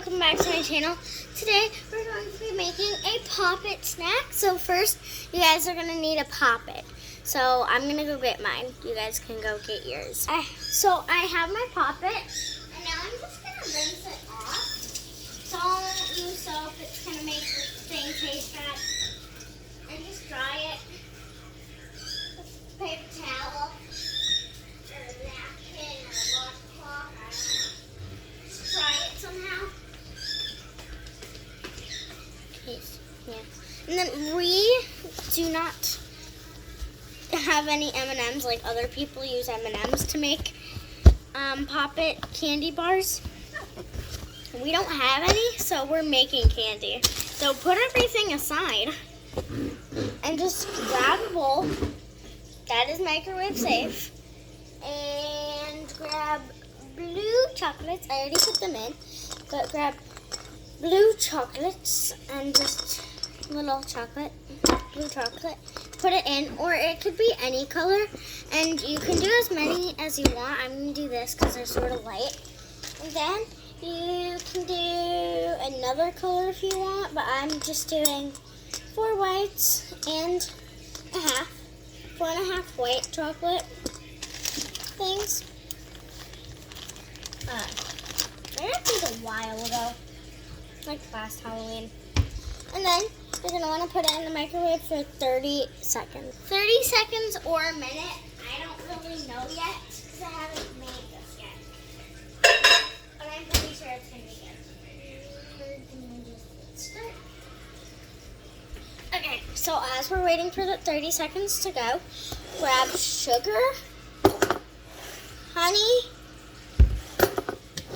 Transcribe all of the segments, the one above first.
welcome back to my channel. Today we're going to be making a Pop-It snack. So first, you guys are going to need a Pop-It. So I'm going to go get mine. You guys can go get yours. So I have my Pop-It, and now I'm just going to rinse it off. Don't use soap, it's going to make the thing taste bad. And just dry it with paper towel. Yeah. And then we do not have any M&Ms like other people use M&Ms to make Pop-It candy bars. We don't have any, so we're making candy. So put everything aside and just grab a bowl that is microwave safe and grab blue chocolates. I already put them in, but grab blue chocolates and just little blue chocolate, put it in, or it could be any color, and you can do as many as you want. I'm going to do this because they're sort of light, and then you can do another color if you want, but I'm just doing 4 whites and a half, 4 and a half white chocolate things. I think a while ago, like last Halloween. And then you're going to want to put it in the microwave for 30 seconds. 30 seconds or a minute. I don't really know yet because I haven't made this yet. But I'm pretty sure it's going to be good. We're going to just start. Okay, so as we're waiting for the 30 seconds to go, grab sugar, honey,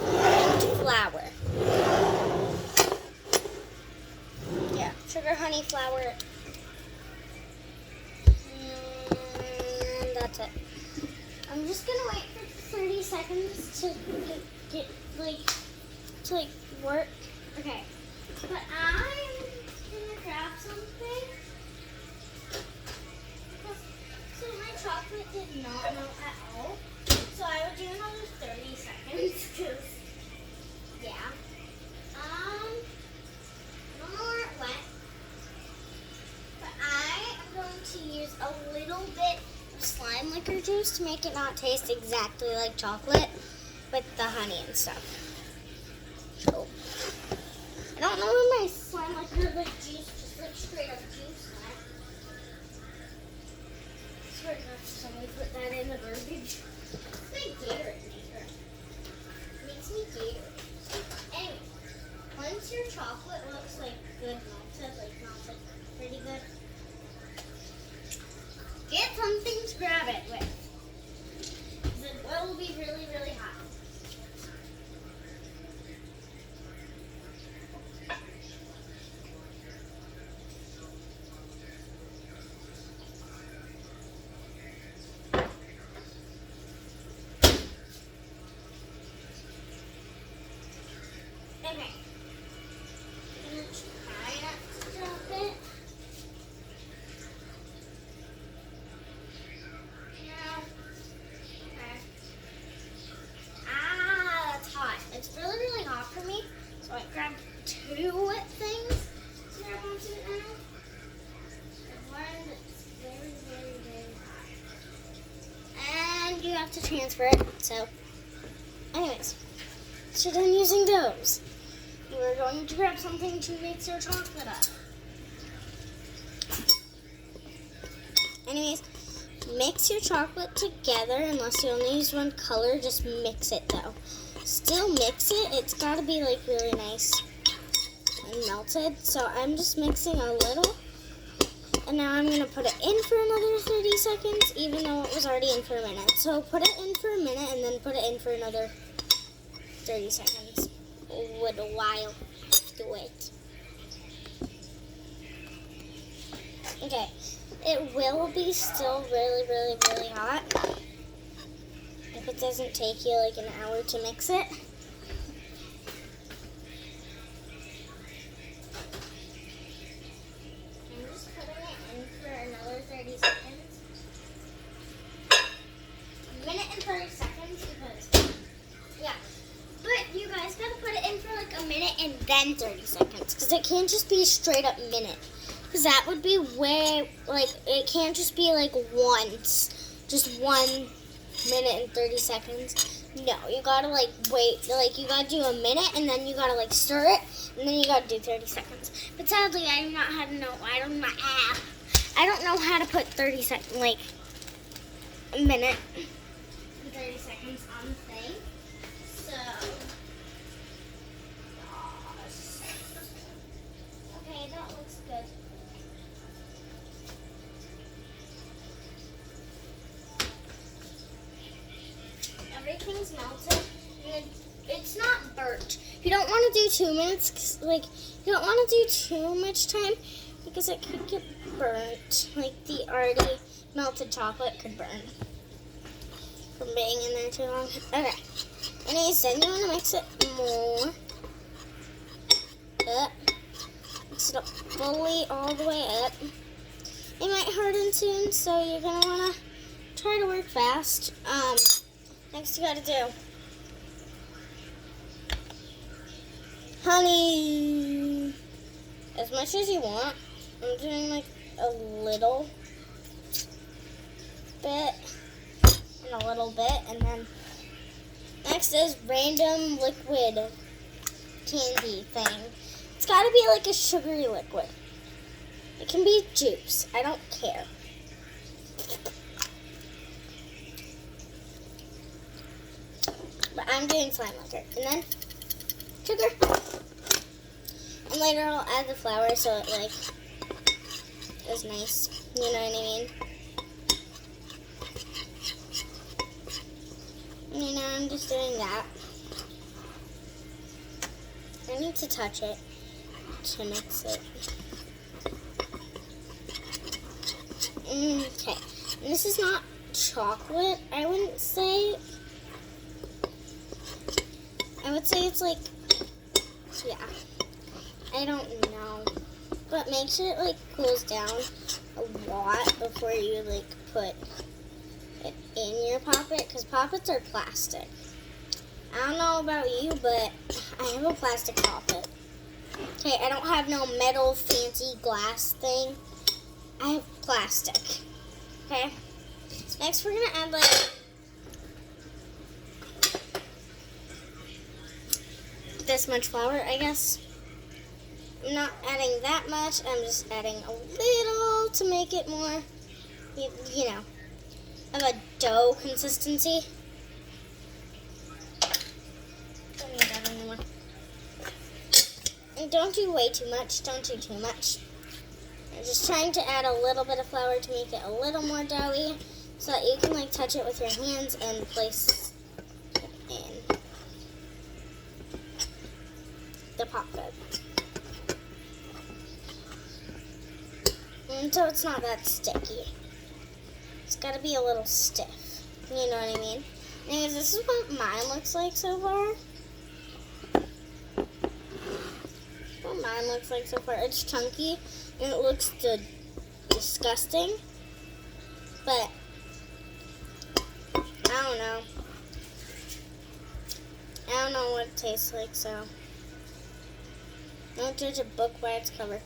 and flour. Sugar, honey, flour, and that's it. I'm just gonna wait for 30 seconds to get work. Okay, but I'm gonna grab something. So my chocolate did not melt at all. So I would do another 30 seconds because, yeah. More wet. To use a little bit of slime liquor juice to make it not taste exactly like chocolate with the honey and stuff. So, I don't know where my slime liquor like juice, just like straight up juice went. Swear to gosh, somebody put that in the garbage. It's my Gatorade maker. It makes me Gatorade. Anyway, once your chocolate looks like good melted pretty good, get something to grab it with. The oil will be really, really hot. Okay. I'm going to try not to drop it. It's really, really hot for me, so I grabbed 2 things to grab onto it now. And one that's very, very, very hot. And you have to transfer it, so anyways, so done using those. You are going to grab something to mix your chocolate up. Anyways, mix your chocolate together, unless you only use one color, just mix it though. Still mix it. It's got to be like really nice and melted. So I'm just mixing a little. And now I'm going to put it in for another 30 seconds, even though it was already in for a minute. So put it in for a minute and then put it in for another 30 seconds. With a while to wait. Okay. It will be still really, really, really hot. If it doesn't take you like an hour to mix it. I'm just putting it in for another 30 seconds. A minute and 30 seconds because, yeah. But you guys gotta put it in for like a minute and then 30 seconds. Because it can't just be a straight up minute. Because that would be way, like, it can't just be like once. Just 1 minute and 30 seconds. No, you gotta like wait, like you gotta do a minute and then you gotta like stir it and then you gotta do 30 seconds. But sadly, I do not how to know, I don't know how to put 30 seconds, like a minute and 30 seconds on the thing. So, okay, that looks good. Everything's melted, and it's not burnt. You don't want to do 2 minutes, 'cause, like, you don't want to do too much time, because it could get burnt. Like, the already melted chocolate could burn from being in there too long. Okay. Anyways, then you want to mix it more. Up. Mix it up fully all the way up. It might harden soon, so you're going to want to try to work fast. Next you gotta do honey. As much as you want. I'm doing like a little bit and a little bit, and then next is random liquid candy thing. It's gotta be like a sugary liquid. It can be juice. I don't care. But I'm doing slime liquor. And then sugar. And later I'll add the flour so it like is nice. You know what I mean? And you know, I'm just doing that. I need to touch it to mix it. Okay. And this is not chocolate, I wouldn't say. I would say it's like, yeah, I don't know, but make sure it like cools down a lot before you like put it in your poppet, because poppets are plastic. I don't know about you, but I have a plastic poppet. Okay, I don't have no metal fancy glass thing. I have plastic. Okay, next we're gonna add like this much flour, I guess. I'm not adding that much. I'm just adding a little to make it more, you know, of a dough consistency. Don't need that anymore. And don't do way too much. Don't do too much. I'm just trying to add a little bit of flour to make it a little more doughy so that you can like touch it with your hands and place it in the poppet. And so it's not that sticky. It's got to be a little stiff. You know what I mean? Anyways, this is what mine looks like so far. What mine looks like so far. It's chunky and it looks disgusting. But I don't know. I don't know what it tastes like, so don't judge a book by its cover.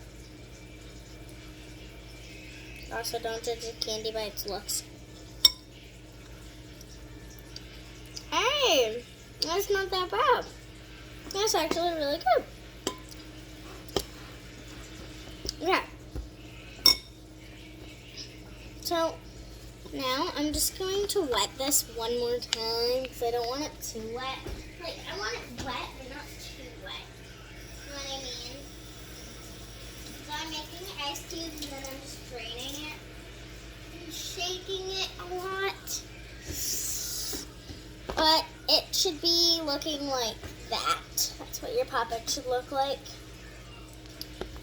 Also, don't judge a candy by its looks. Hey, that's not that bad. That's actually really good. Okay. So, now I'm just going to wet this one more time because I don't want it too wet. Like, I want it wet, but not too wet. You know what I mean? So I'm making ice cubes and then I'm just draining it and shaking it a lot. But it should be looking like that. That's what your poppet should look like.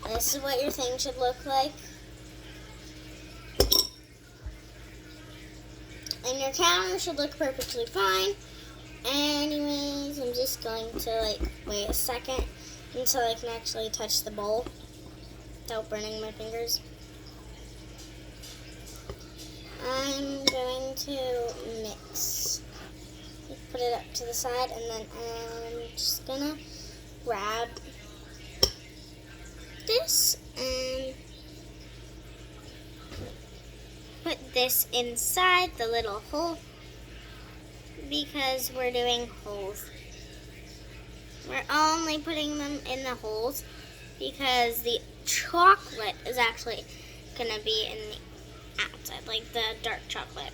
And this is what your thing should look like. And your counter should look perfectly fine. Anyways, I'm just going to like wait a second until I can actually touch the bowl without burning my fingers. I'm going to mix. Put it up to the side, and then I'm just gonna grab this inside the little hole because we're doing holes. We're only putting them in the holes because the chocolate is actually going to be in the outside, like the dark chocolate.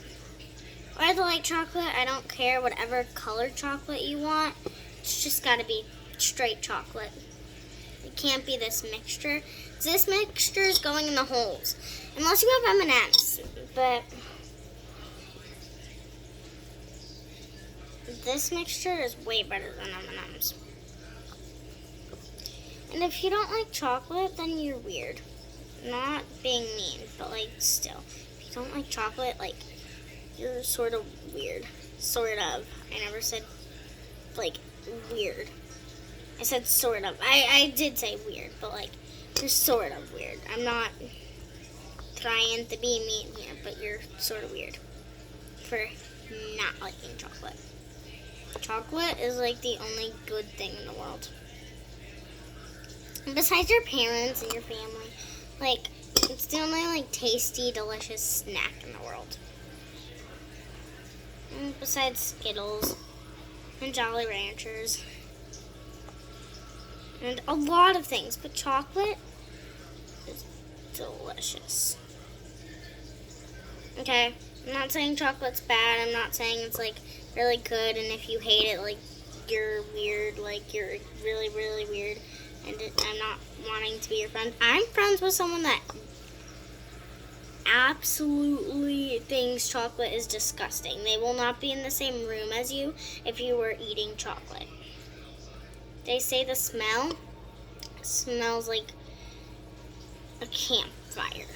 Or the light chocolate, I don't care, whatever colored chocolate you want. It's just got to be straight chocolate. It can't be this mixture. This mixture is going in the holes. Unless you have M&Ms, but this mixture is way better than M&Ms. And if you don't like chocolate, then you're weird. Not being mean, but like still. If you don't like chocolate, like you're sort of weird. Sort of. I never said like weird. I said sort of. I did say weird, but like you're sort of weird. I'm not trying to be mean here, but you're sort of weird for not liking chocolate. Chocolate is like the only good thing in the world. Besides your parents and your family, like, it's the only, like, tasty, delicious snack in the world. And besides Skittles and Jolly Ranchers and a lot of things, but chocolate is delicious. Okay, I'm not saying chocolate's bad. I'm not saying it's, like, really good, and if you hate it, like, you're weird, like, you're really, really weird. And I'm not wanting to be your friend. I'm friends with someone that absolutely thinks chocolate is disgusting. They will not be in the same room as you if you were eating chocolate. They say the smell smells like a campfire.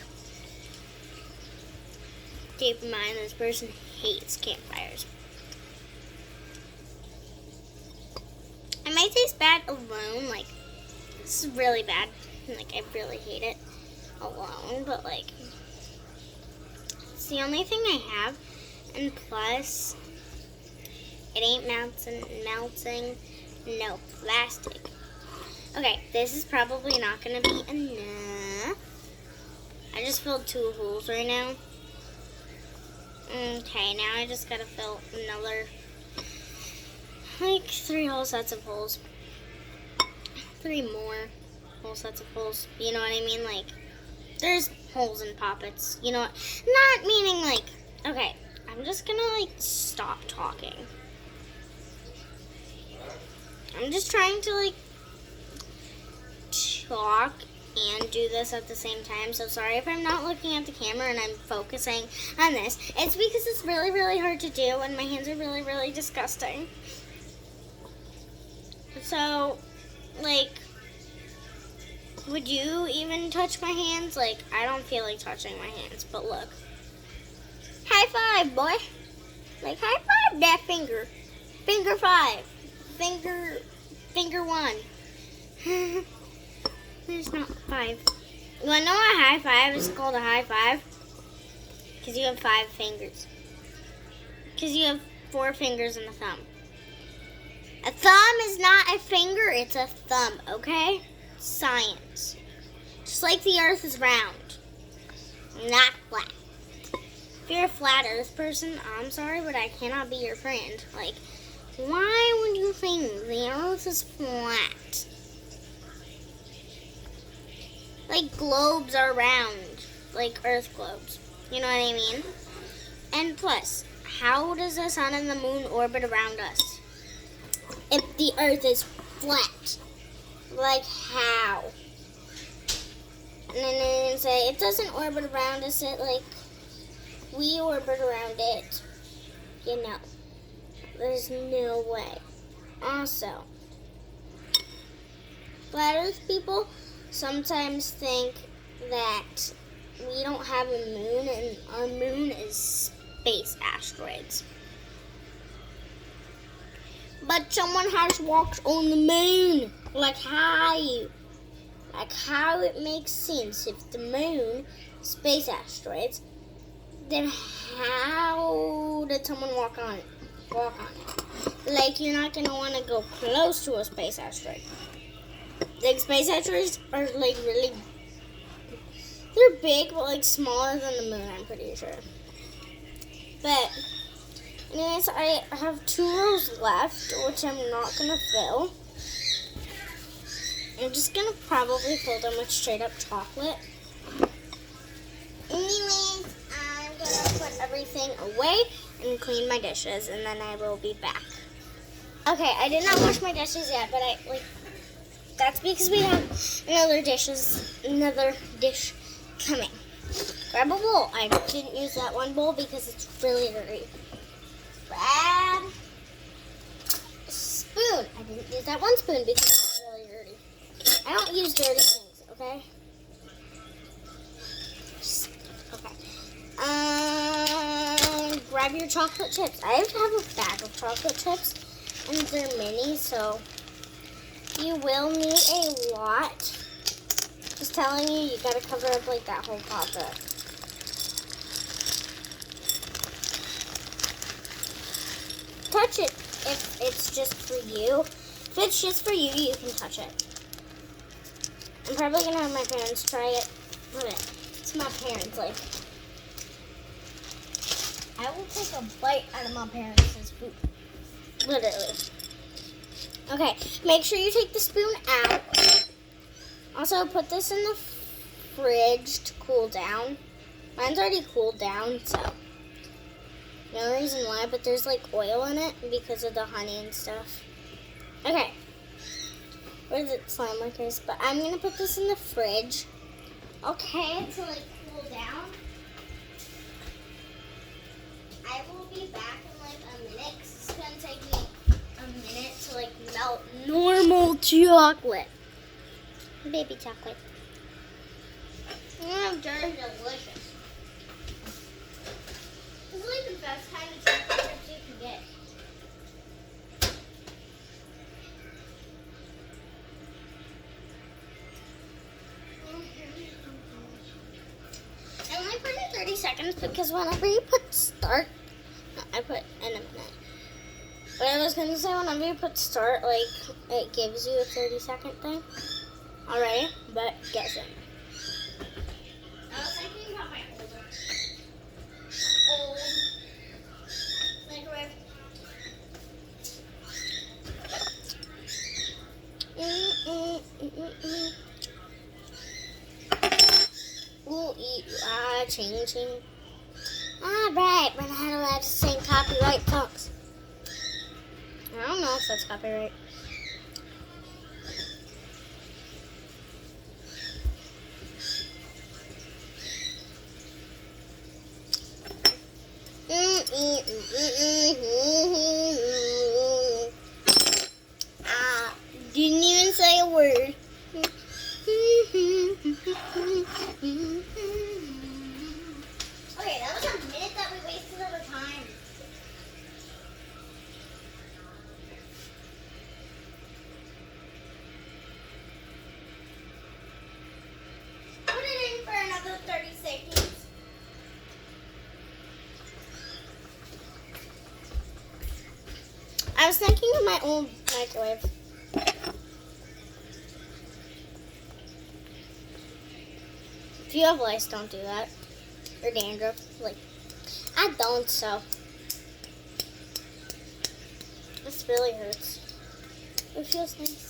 Keep in mind, this person hates campfires. It might taste bad alone, like, this is really bad. Like, I really hate it alone, but, like, it's the only thing I have. And plus, it ain't melting. No plastic. Okay, this is probably not going to be enough. I just filled 2 holes right now. Okay, now I just got to fill another, like, 3 whole sets of holes. 3 more whole sets of holes. You know what I mean? Like, there's holes in poppets. You know what? Not meaning like, okay, I'm just gonna like stop talking. I'm just trying to like talk and do this at the same time. So sorry if I'm not looking at the camera and I'm focusing on this. It's because it's really, really hard to do and my hands are really, really disgusting. So, like, would you even touch my hands? Like, I don't feel like touching my hands, but look. High five, boy. Like, high five that finger. Finger 5. Finger 1. There's not 5. You want to know a high five is called a high five? Because you have 5 fingers. Because you have 4 fingers and a thumb. A thumb is not a finger, it's a thumb, okay? Science. Just like the earth is round, not flat. If you're a flat earth person, I'm sorry, but I cannot be your friend. Like, why would you think the earth is flat? Like, globes are round, like earth globes. You know what I mean? And plus, how does the sun and the moon orbit around us if the earth is flat? Like, how? And then they say, it doesn't orbit around us, it, like, we orbit around it. You know, there's no way. Also, flat earth people sometimes think that we don't have a moon, and our moon is space asteroids. But someone has walked on the moon. Like how it makes sense. If the moon, space asteroids, then how did someone walk on it? Like, you're not going to want to go close to a space asteroid. Like, space asteroids are, like, really, they're big, but, like, smaller than the moon, I'm pretty sure. But anyways, I have 2 rows left, which I'm not going to fill. I'm just going to probably fill them with straight up chocolate. Anyways, I'm going to put everything away and clean my dishes, and then I will be back. Okay, I did not wash my dishes yet, but that's because we have another dish coming. Grab a bowl. I didn't use that one bowl because it's really dirty. Grab a spoon. I didn't use that one spoon because it's really dirty. I don't use dirty things, okay? Okay. Grab your chocolate chips. I have a bag of chocolate chips, and they're mini, so you will need a lot. Just telling you, you gotta cover up like that whole poppet. Touch it if it's just for you. If it's just for you, you can touch it. I'm probably gonna have my parents try it. Look at it. It's my parents, like. I will take a bite out of my parents' food. Literally. Okay, make sure you take the spoon out. Also, put this in the fridge to cool down. Mine's already cooled down, so no reason why, but there's like oil in it because of the honey and stuff. Okay. Where's it, slime markers? But I'm going to put this in the fridge. Okay, to like cool down. I will be back in like a minute because it's going to take me a minute to like melt normal chocolate. Baby chocolate. They're delicious. This is like the best kind of chocolate chips you can get. I only put in 30 seconds because whenever you put start, no, I put in a minute. But I was going to say whenever you put start, like, it gives you a 30-second thing. Alright, but guess it. I was thinking about my old microwave. Ooh, ching. Alright, we're not allowed to sing copyright songs. I don't know if that's copyright. Didn't even say a word. Okay, that was a minute that we wasted of our time. Put it in for another 30 seconds. I was thinking of my old microwave. If you have lice, don't do that. Or dandruff. Like, I don't, so. This really hurts. It feels nice.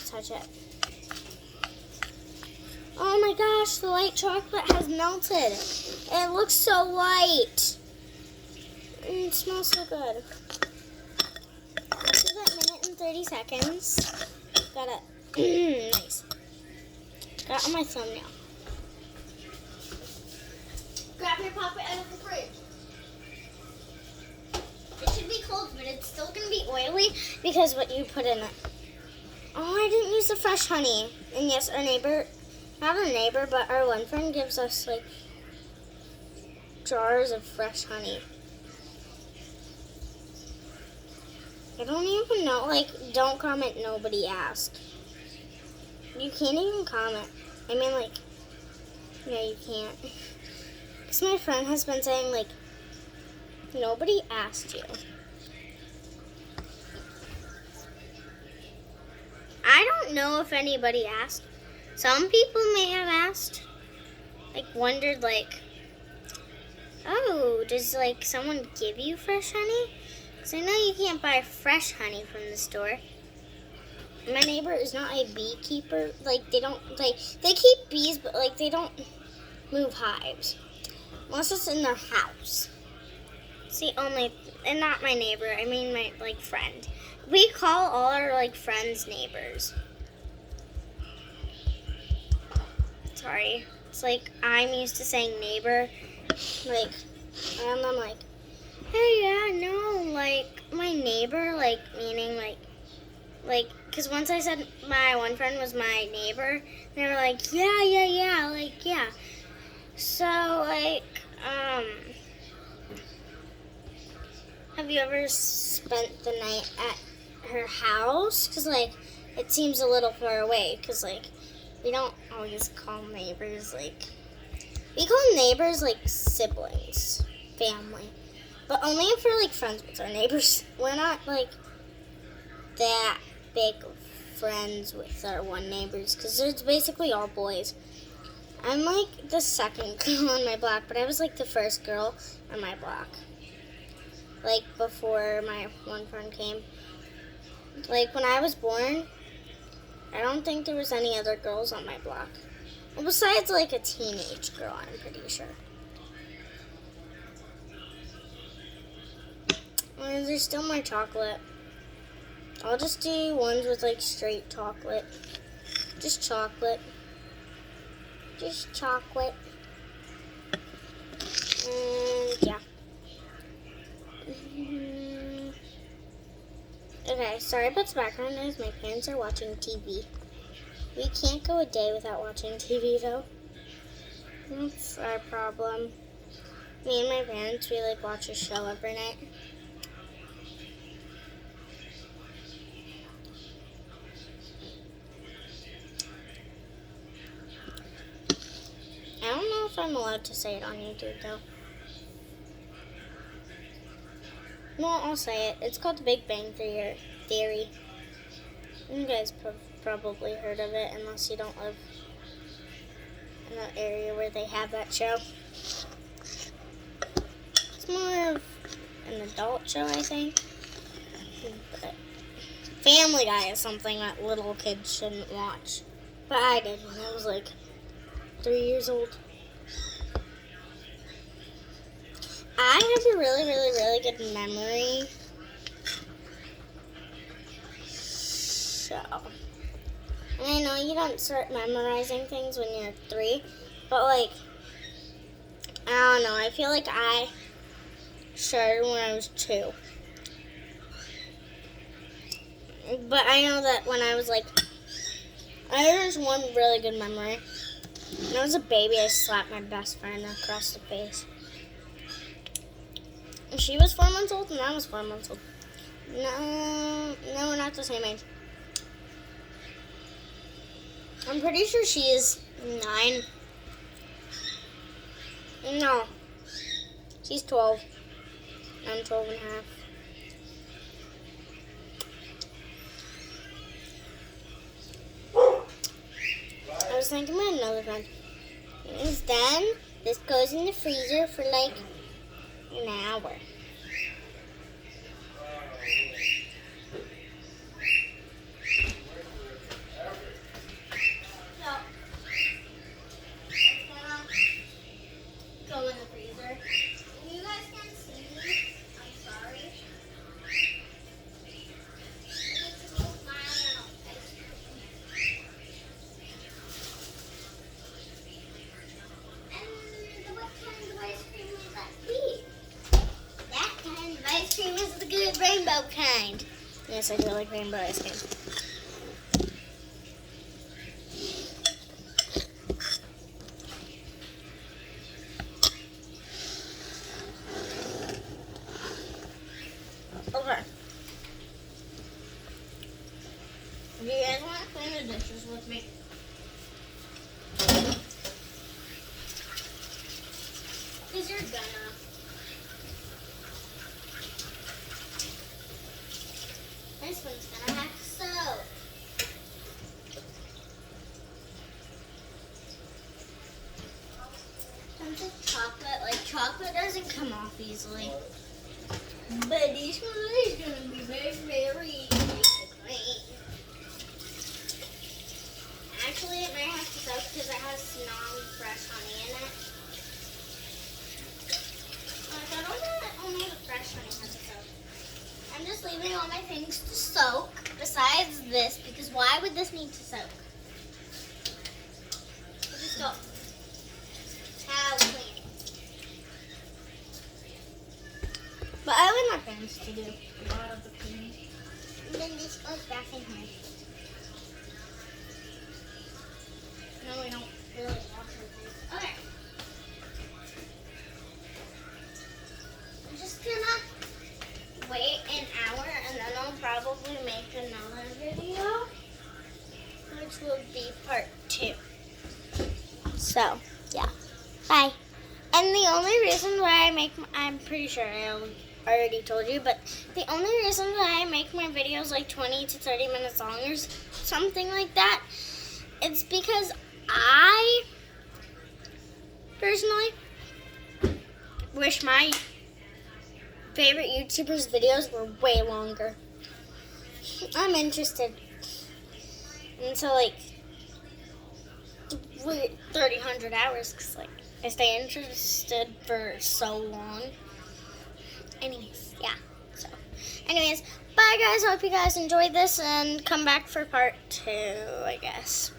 Touch it. Oh my gosh, the light chocolate has melted. It looks so light. It smells so good. After that minute and 30 seconds, got it. Nice. Got it on my thumbnail. Grab your poppet out of the fridge. It should be cold, but it's still going to be oily because what you put in it. Oh, I didn't use the fresh honey. And yes, our neighbor, not our neighbor, but our one friend gives us like jars of fresh honey. I don't even know, like, don't comment, nobody asked. You can't even comment. I mean, like, no, you can't. Because my friend has been saying, like, nobody asked you. I don't know if anybody asked. Some people may have asked. Like, wondered, like, oh, does, like, someone give you fresh honey? Because I know you can't buy fresh honey from the store. My neighbor is not a beekeeper. Like, they don't, like, they keep bees, but, like, they don't move hives. Unless it's in their house. See, only, and not my neighbor, I mean my, like, friend. We call all our, like, friends neighbors. Sorry. It's like, I'm used to saying neighbor. Like, and I'm like, hey, yeah, no, like, my neighbor, like, meaning, like, because once I said my one friend was my neighbor, they were like, yeah, like, yeah. So, like, have you ever spent the night at her house? Because, like, it seems a little far away. Because, like, we don't always call neighbors, like, we call neighbors, like, siblings, family. But only if we're, like, friends with our neighbors. We're not, like, that big friends with our one neighbors. Because it's basically all boys. I'm, like, the second girl on my block. But I was, like, the first girl on my block. Like, before my one friend came. Like, when I was born, I don't think there was any other girls on my block. Well, besides, like, a teenage girl, I'm pretty sure. And there's still more chocolate. I'll just do ones with, like, straight chocolate. Just chocolate. Just chocolate. And, yeah. Okay, sorry about the background noise. My parents are watching TV. We can't go a day without watching TV, though. That's our problem. Me and my parents, we, like, watch a show every night. I don't know if I'm allowed to say it on YouTube, though. No, I'll say it. It's called The Big Bang Theory. You guys probably heard of it, unless you don't live in an area where they have that show. It's more of an adult show, I think. But Family Guy is something that little kids shouldn't watch. But I did when I was like 3 years old. I have a really, really, really good memory. So, and I know you don't start memorizing things when you're 3, but like, I don't know, I feel like I started when I was 2. But I know that when I was like, I had just one really good memory. When I was a baby, I slapped my best friend across the face. She was 4 months old and I was 4 months old. No, we're not the same age. I'm pretty sure she is 9. No, she's 12. I'm 12 and a half. I was thinking about another friend. It's done. This goes in the freezer for like an hour. So, it's gonna go in the freezer. You guys can't see me. I'm sorry. And what kind of ice cream would that be? so kind. Yes, I do like rainbow ice cream. Okay. Do you guys want to clean the dishes with me? Because you're gonna. This one's gonna have soap. Tons of chocolate. Like, chocolate doesn't come off easily. But this one is gonna be very, very easy to clean. Actually, it might have to soak because it has non-fresh honey in it. Like, I don't know that only the fresh honey has to soak. I'm just leaving all my things to soak besides this because why would this need to soak? We'll just go. How clean. But I like my parents to do a lot of the cleaning. And then this goes back in here. No, we don't really wash everything. Okay. I'm just gonna wait an hour and then I'll probably make another video, which will be part 2. So, yeah. Bye. And the only reason why I make, I'm pretty sure I already told you, but the only reason why I make my videos like 20 to 30 minutes long or something like that, it's because I personally wish my favorite YouTubers' videos were way longer. I'm interested until like 300 hours because like I stay interested for so long. Anyways, yeah. So, anyways, bye guys. Hope you guys enjoyed this and come back for part 2, I guess.